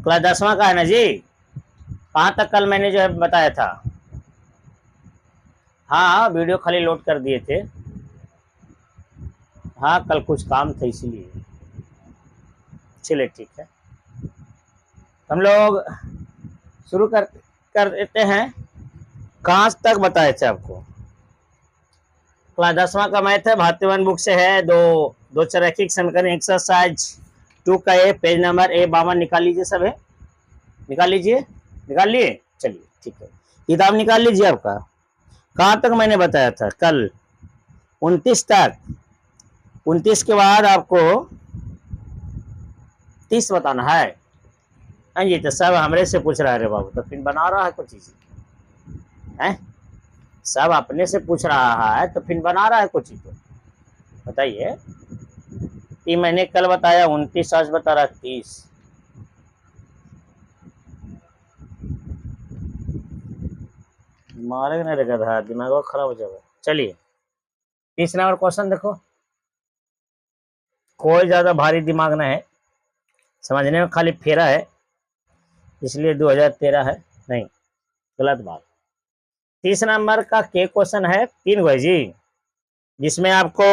Class 10वां का है ना जी। कहाँ तक कल मैंने जो है बताया था। हाँ वीडियो खाली लोड कर दिए थे। हाँ कल कुछ काम था इसलिए। चलिए ठीक है, हम लोग शुरू कर देते हैं। कहाँ तक बताए थे आपको। क्लास 10वां का मैथ है, भारतीय बुक से है। दो रैखिक समीकरण एक्सरसाइज 2 का ए पेज नंबर A52 निकाल लीजिए। सब है, निकाल लीजिए। निकाल लिए, चलिए ठीक है, किताब निकाल लीजिए आपका। कहाँ तक मैंने बताया था कल, 29 तक। 29 के बाद आपको 30 बताना है। हाँ जी, तो सब हमरे से पूछ रहा है रे बाबू, तो फिर बना रहा है कुछ चीज है। सब अपने से पूछ रहा है तो फिर बना रहा है कुछ चीज। तो बताइए कि मैंने कल बताया 29, आज बता रहा 30। मारे नहीं रखा था, दिमाग खराब हो जाएगा। चलिए 30 नंबर क्वेश्चन देखो। कोई ज्यादा भारी दिमाग ना है, समझने में खाली फेरा है, इसलिए 2013 है नहीं, गलत बात। 30 नंबर का के क्वेश्चन है 3 भाई जी, जिसमें आपको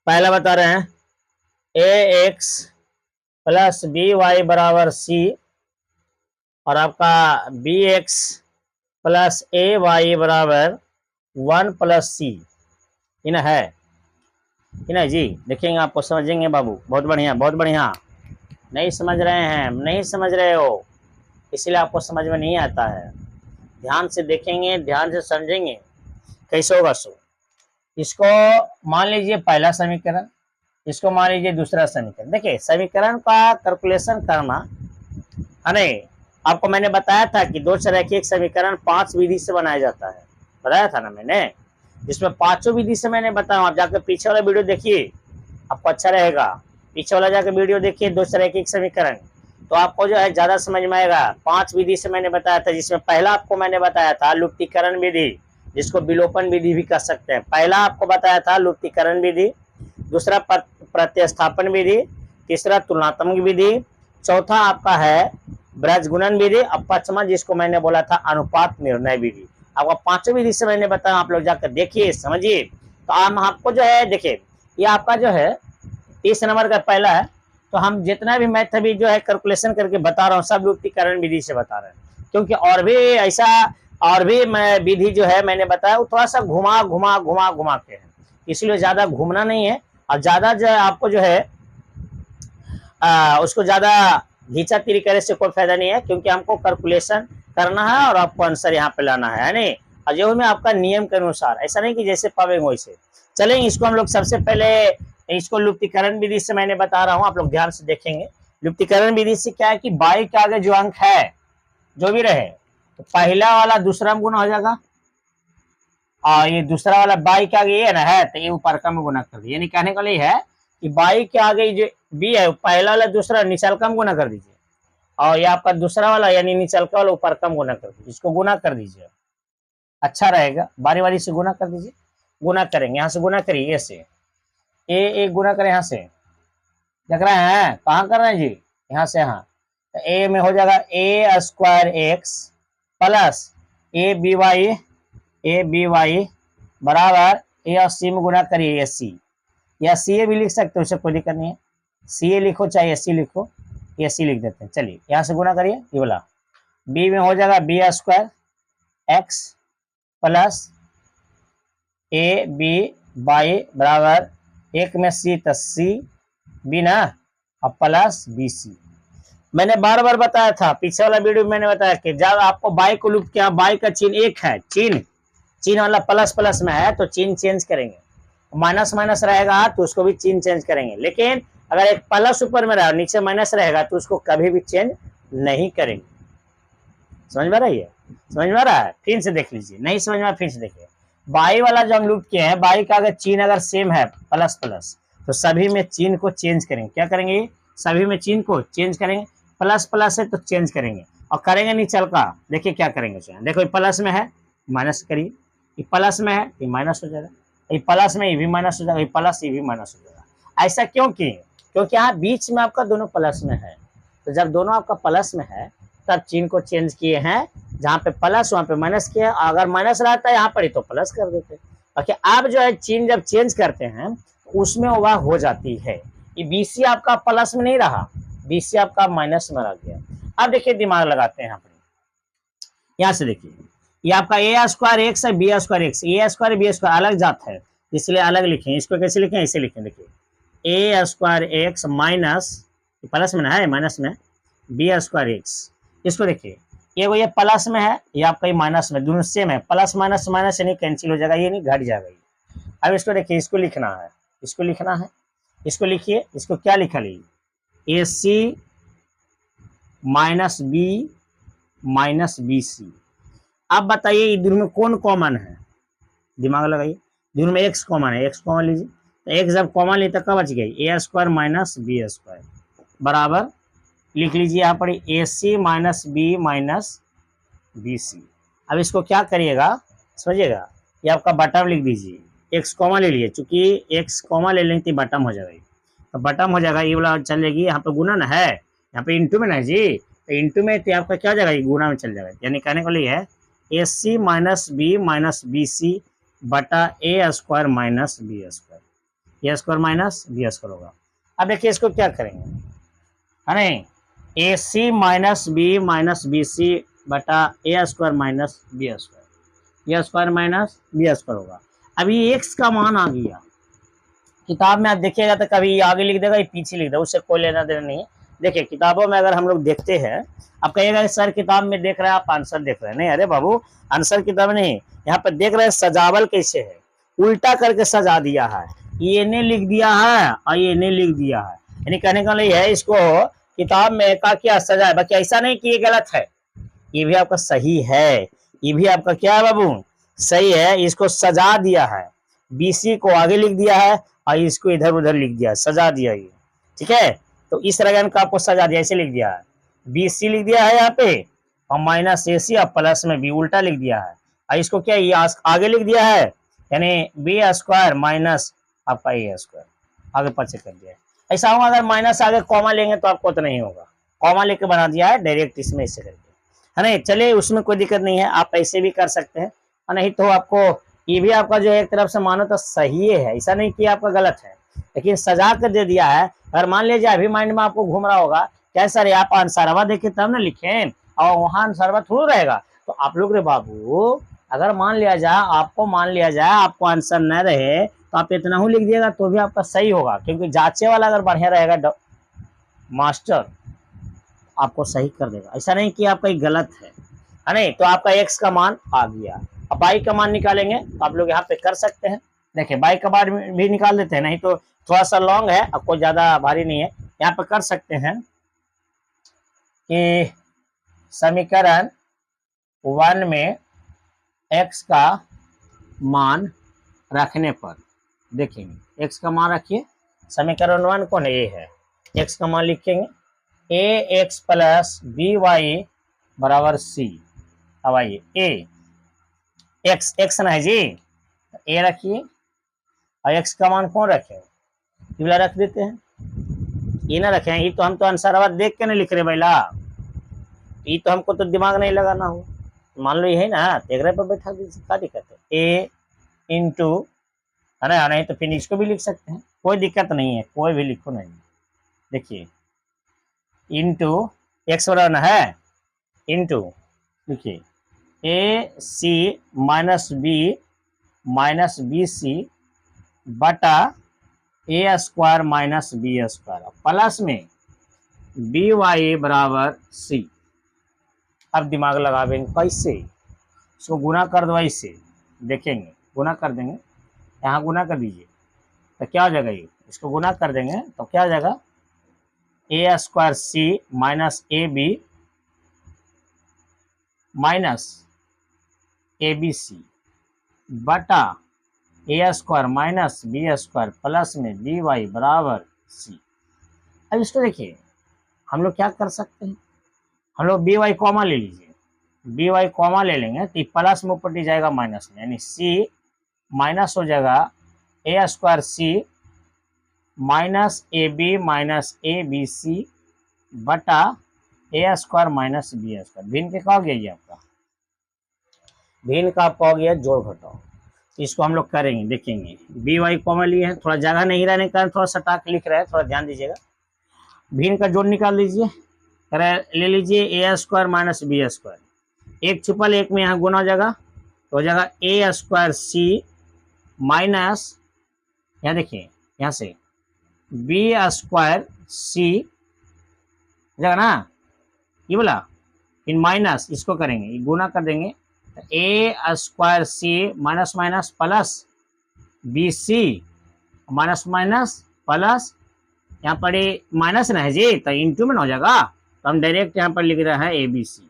पहला बता रहे हैं ax प्लस बी वाई बराबर सी, और आपका bx प्लस ए वाई बराबर 1 प्लस सी। इन है इन जी, देखेंगे आपको समझेंगे बाबू। बहुत बढ़िया बहुत बढ़िया। नहीं समझ रहे हैं, नहीं समझ रहे हो, इसलिए आपको समझ में नहीं आता है। ध्यान से देखेंगे, ध्यान से समझेंगे कैसे होगा। सो इसको मान लीजिए पहला समीकरण, इसको मान लीजिए दूसरा समीकरण। देखिए समीकरण का कैलकुलेशन करना है नहीं, आपको मैंने बताया था कि दो रैखिक समीकरण 5 विधि से बनाया जाता है, बताया था ना मैंने, जिसमें 5 विधि से मैंने बताया। आप जाकर पीछे वाला वीडियो देखिए, आपको अच्छा रहेगा। पीछे वाला जाकर वीडियो देखिए, दो रैखिक समीकरण, तो आपको जो है ज्यादा समझ में आएगा। 5 विधि से मैंने बताया था, जिसमें पहला आपको मैंने बताया था लुप्तीकरण विधि, जिसको विलोपन विधि भी कह सकते हैं। पहला आपको बताया था लुप्तीकरण विधि, दूसरा प्रतिस्थापन विधि, तीसरा तुलनात्मक विधि, चौथा आपका है ब्रजगुणन विधि, और पांचवा जिसको मैंने बोला था अनुपात निर्णय विधि। आपको 5 विधि से मैंने बताया, आप लोग जाकर देखिए समझिए। तो आपको जो है देखिए, ये आपका जो है 30 नंबर का पहला है। तो हम जितना भी मैथ अभी जो है कैलकुलेशन करके बता रहा हूँ, सब लुप्तीकरण विधि से बता रहे हैं, क्योंकि और भी ऐसा और भी विधि जो है मैंने बताया, वो थोड़ा सा घुमा घुमा घुमा घुमा के है, इसलिए ज्यादा घूमना नहीं है। और ज्यादा जो है आपको जो है उसको ज्यादा घींचा तीरी करे से कोई फायदा नहीं है, क्योंकि हमको कैलकुलेशन करना है और आपको आंसर यहाँ पे लाना है नहीं। और जो में आपका नियम के अनुसार, ऐसा नहीं कि जैसे पावेंगे वैसे चलेंगे। इसको हम लोग सबसे पहले इसको लुप्तीकरण विधि से मैंने बता रहा हूँ, आप लोग ध्यान से देखेंगे। लुप्तीकरण विधि से क्या है कि बाई के आगे जो अंक है जो भी रहे, तो पहला वाला दूसरा में गुना हो जाएगा, और ये दूसरा वाला बाई के आगे ये ना है, तो ये ऊपर का में गुना कर दिए। यानी कहने का ये है कि बाई के आगे जो बी है, पहला वाला दूसरा निचल कम गुना कर दीजिए, और ये आपका दूसरा वाला यानी निचल का वाला ऊपर कम गुना कर दीजिए। इसको गुना कर दीजिए, अच्छा रहेगा। बारी बारी से गुना कर दीजिए। गुना करेंगे, यहाँ से गुना करिए, से ए गुना करें, यहाँ से देख रहे हैं कहाँ कर रहे हैं जी, यहाँ से यहाँ। तो ए में हो जाएगा A square X plus A B Y बराबर ए और सी में गुना करिए, एस सी, या सी ए भी लिख सकते हो, उसे कोई दिक्कत नहीं है। सी ए लिखो चाहे एस सी लिखो, ये सी लिख देते हैं। चलिए यहाँ से गुना करिए, ये वाला बी में हो जाएगा B square X plus A B Y बराबर एक में सी तो सी बी ना, और प्लस बी सी। मैंने बार बार बताया था, पीछे वाला वीडियो में मैंने बताया कि जब आपको बाई को लूप किया, बाई का चिन्ह एक है, चिन्ह वाला प्लस प्लस में है, तो चिन्ह चेंज करेंगे। माइनस माइनस रहेगा तो उसको भी चिन्ह चेंज करेंगे, लेकिन अगर एक प्लस ऊपर में रहा नीचे माइनस रहेगा तो उसको कभी भी चेंज नहीं करेंगे। समझ में आ रही है, समझ में आ रहा है? फिर से देख लीजिए, नहीं समझ में फिर से देखिए। बाई वाला जो हम लूप किए हैं, बाई का अगर चिन्ह अगर सेम है प्लस प्लस, तो सभी में चिन्ह को चेंज करेंगे। क्या करेंगे? सभी में चिन्ह को चेंज करेंगे। प्लस प्लस है तो चेंज करेंगे, और करेंगे निचल का। देखिए क्या करेंगे, देखो प्लस में है माइनस करिए, ये प्लस में है ये माइनस हो जाएगा, ये प्लस में ये भी माइनस हो जाएगा, ये प्लस ये भी माइनस हो जाएगा। ऐसा क्यों किए? क्योंकि यहाँ बीच में आपका दोनों प्लस में है, तो जब दोनों आपका प्लस में है तब चिन्ह को चेंज किए हैं, जहाँ पे प्लस वहाँ पे माइनस किया, अगर माइनस रहता है यहाँ पर ही तो प्लस कर देते। बाकी आप जो है चिन्ह जब चेंज करते हैं उसमें वह हो जाती है। ये बीसी आपका प्लस में नहीं रहा, बीसी आपका माइनस में रह गया। अब देखिए दिमाग लगाते हैं यहाँ पर, यहाँ से देखिए ये आपका ए स्क्वायर एक्स है, बी स्क्वायर एक्स, ए स्क्वायर बी स्क्वायर अलग जात है इसलिए अलग लिखें। इसको कैसे लिखें, ऐसे लिखें, देखिए ए स्क्वायर एक्स माइनस प्लस में है माइनस में बी स्क्वायर एक्स। इसको देखिए ये प्लस में है, ये आपका ये माइनस में, दोनों सेम है, प्लस माइनस माइनस यानी कैंसिल हो जाएगा, ये नहीं घट जाएगा। अब इसको देखिए, इसको लिखना है, इसको लिखना है, इसको लिखिए, इसको क्या लिखा लीजिए, A C minus B minus B C. अब बताइए दोनों में कौन कॉमन है, दिमाग लगाइए, दोनों में एक्स कॉमन है, एक्स कॉमन लीजिए, तो एक्स जब कॉमन ली तो क्या बच गई, A square minus B square बराबर लिख लीजिए यहाँ पर A C minus B minus B C. अब इसको क्या करिएगा समझिएगा, ये आपका बटम लिख दीजिए, एक्स कॉमा ले लिए, चूंकि एक्स कॉमा ले लेंगे तो बटम हो जाएगा, तो बटम हो जाएगा, ये वाला चलेगी, यहाँ पे गुना ना है, यहाँ पे इंटू में ना जी, तो इंटू में तो आपका क्या हो जाएगा, ये गुना में चल जाएगा, यानी कहने को लिए है ए सी माइनस बी सी बटा A square minus B square, A square minus B square होगा। अब देखिए इसको क्या करेंगे, है नहीं, ए सी माइनस बी सी बटा A square minus B square, A square minus B square होगा। अभी एक्स का मान आ गया, किताब में आप देखिएगा तो कभी आगे लिख देगा, ये पीछे लिख देगा, उससे कोई लेना देना नहीं है। देखिए किताबों में अगर हम लोग देखते हैं, आप कहिएगा सर किताब में देख रहे हैं आप आंसर देख रहे हैं, नहीं अरे बाबू आंसर किताब नहीं, यहाँ पर देख रहे हैं सजावल कैसे है, उल्टा करके सजा दिया है, ये ने लिख दिया है और ये ने लिख दिया है, यानी कहने का नहीं है इसको किताब में का क्या सजा है, बाकी ऐसा नहीं कि ये गलत है, ये भी आपका सही है, ये भी आपका क्या है बाबू सही है, इसको सजा दिया है, बीसी को आगे लिख दिया है और इसको इधर उधर लिख दिया, सजा दिया ये, ठीक है। तो इस तरह का आपको सजा दिया, ऐसे लिख दिया है, बीसी लिख दिया है यहाँ पे और माइनस ए सी और प्लस में बी उल्टा लिख दिया है, और इसको क्या ये आगे लिख दिया है, यानी बी स्क्वायर माइनस आपका ए स्क्वायर आगे पीछे कर दिया है। ऐसा होगा अगर माइनस आगे कॉमा लेंगे तो आपको तो नहीं होगा, कॉमा लेके बना दिया है डायरेक्ट इसमें ऐसे करके, है नहीं। चलिए उसमें कोई दिक्कत नहीं है, आप ऐसे भी कर सकते हैं, और नहीं तो आपको ये भी आपका जो है एक तरफ से मानो तो सही है, ऐसा नहीं कि आपका गलत है, लेकिन सजा कर दे दिया है। अगर मान लीजिए अभी माइंड में आपको घूम रहा होगा क्या सर आप आंसरवा देखे तब ना लिखे और वहां आंसरवा थोड़ा रहेगा, तो आप लोग रे बाबू अगर मान लिया जाए आपको आंसर न रहे तो आप इतना ही लिख दिएगा तो भी आपका सही होगा, क्योंकि जांचे वाला अगर बढ़िया रहेगा मास्टर आपको सही कर देगा, ऐसा नहीं कि आपका गलत है नहीं। तो आपका एक्स का मान आ गया, अब बाई का मान निकालेंगे तो आप लोग यहाँ पे कर सकते हैं, देखिए बाई का मान भी निकाल देते हैं, नहीं तो थोड़ा सा लॉन्ग है, अब कोई ज्यादा भारी नहीं है, यहाँ पे कर सकते हैं कि समीकरण 1 में x का मान रखने पर देखेंगे, x का मान रखिए, समीकरण 1 कौन है, a है, x का मान लिखेंगे a x plus B Y बराबर c। अब आइए a x ना है जी, a रखिए और x का मान कौन रखे, ये रख देते हैं, ये ना रखें, ये तो हम तो आंसर देख के नहीं लिख रहे भैया, ये तो हमको तो दिमाग नहीं लगाना हो, मान लो ये है ना देख रहे पर बैठा दीजिए, क्या दिक्कत है, ए इंटू है ना, नहीं तो फिर इसको भी लिख सकते हैं, कोई दिक्कत नहीं है, कोई भी लिखो नहीं, देखिए इंटू एक्स बराबर है इंटू लिखिए ए सी माइनस बी सी बटा A square minus B square plus में बी वाई बराबर सी। अब दिमाग लगावेंगे कैसे, इसको गुना कर दो, ऐसे देखेंगे गुना कर देंगे, यहाँ गुना कर दीजिए तो क्या हो जाएगा, ये इसको गुना कर देंगे तो क्या हो जाएगा, A square C minus A B minus A B C बटा A square minus B square plus में बी वाई बराबर सी। अब इसको देखिए हम लोग क्या कर सकते हैं, हम लोग बी वाई कॉमा ले लीजिए, बी वाई कॉमा ले लेंगे तो प्लस में ऊपर जाएगा माइनस में, यानी सी माइनस हो जाएगा A square C minus A B C बटा A square minus B square. भिन्न के का हो गया ये आपका, भिन्न का आपका हो गया जोड़ घटाओ। इसको हम लोग करेंगे, देखेंगे। बी वाई कॉमन लिए हैं, थोड़ा जगह नहीं रहने के कारण थोड़ा सटाक लिख रहा है, थोड़ा ध्यान दीजिएगा। भिन्न का जोड़ निकाल लीजिए, ले लीजिए ए स्क्वायर माइनस बी स्क्वायर। एक छुपल एक में यहाँ गुना हो जाएगा, तो हो जाएगा ए स्क्वायर सी माइनस, यहाँ देखिए यहाँ से बी स्क्वायर सी जाएगा ना, ये बोला इन माइनस इसको करेंगे, गुना कर देंगे, A square C minus minus plus B C minus minus plus, यहाँ पर ये माइनस ना है जी, तो इंटू में ना हो जाएगा, तो हम डायरेक्ट यहाँ पर लिख रहे हैं ए बी सी,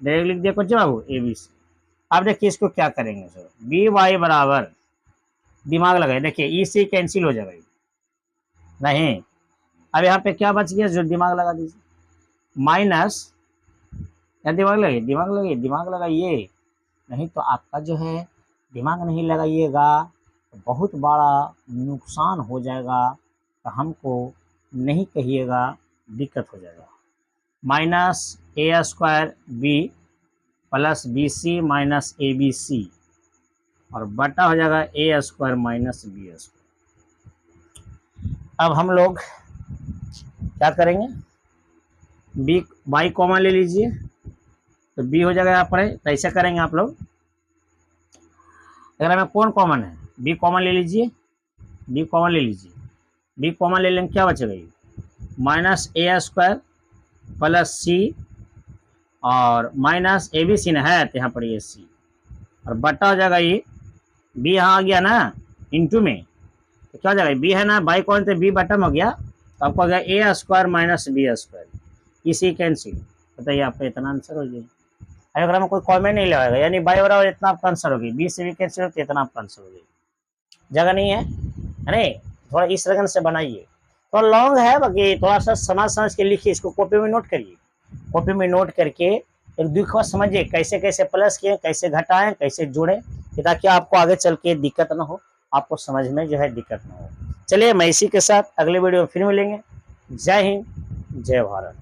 डायरेक्ट लिख दिया कुछ बाबू ए बी सी। अब देखिए इसको क्या करेंगे सर, बी वाई बराबर, दिमाग लगाए, देखिए ई सी कैंसिल हो जाएगा नहीं। अब यहाँ पे क्या बच गया, जो दिमाग लगा दीजिए, माइनस, या दिमाग लगाइए, दिमाग लगाइए, दिमाग लगाइए, नहीं तो आपका जो है दिमाग नहीं लगाइएगा तो बहुत बड़ा नुकसान हो जाएगा, तो हमको नहीं कहिएगा, दिक्कत हो जाएगा। Minus A square B plus B C minus A B C, और बटा हो जाएगा A square minus B square. अब हम लोग क्या करेंगे, बी वाई कॉमन ले लीजिए, तो बी हो जाएगा यहाँ पर, तो ऐसे करेंगे आप लोग। अगर हमें कौन कॉमन है, बी कॉमन ले लीजिए, बी कॉमन ले लीजिए, बी कॉमन ले लेंगे, क्या बचेगा ये, माइनस ए स्क्वायर प्लस सी, और माइनस ए बी सी ना है, तो यहाँ पर ये सी, और बटा हो जाएगा ये, बी यहाँ आ गया ना इंटू में, तो क्या हो जाएगा, बी है ना बाई कौन थे, बी बटम हो गया, तो आपको हो गया ए स्क्वायर माइनस बी स्क्वायर, इसी कैंसिल। बताइए आपका इतना आंसर हो गया। अगर हमें कोई कॉमेंट नहीं लगाएगा, यानी बाई बराबर इतना आपका आंसर होगी, बी से भी कैंसिल हो तो इतना आपका आंसर हो गया। जगह नहीं है नहीं, थोड़ा इस रकम से बनाइए, थोड़ा लॉन्ग है, बाकी थोड़ा सा समझ के लिखिए, इसको कॉपी में नोट करिए, कॉपी में नोट करके एक दूसरा समझिए, कैसे कैसे प्लस किए, कैसे घटाएं, कैसे जोड़ें, ताकि आपको आगे चल के दिक्कत ना हो, आपको समझ में जो है दिक्कत ना हो। चलिए मैं इसी के साथ अगले वीडियो में फिर मिलेंगे। जय हिंद, जय भारत।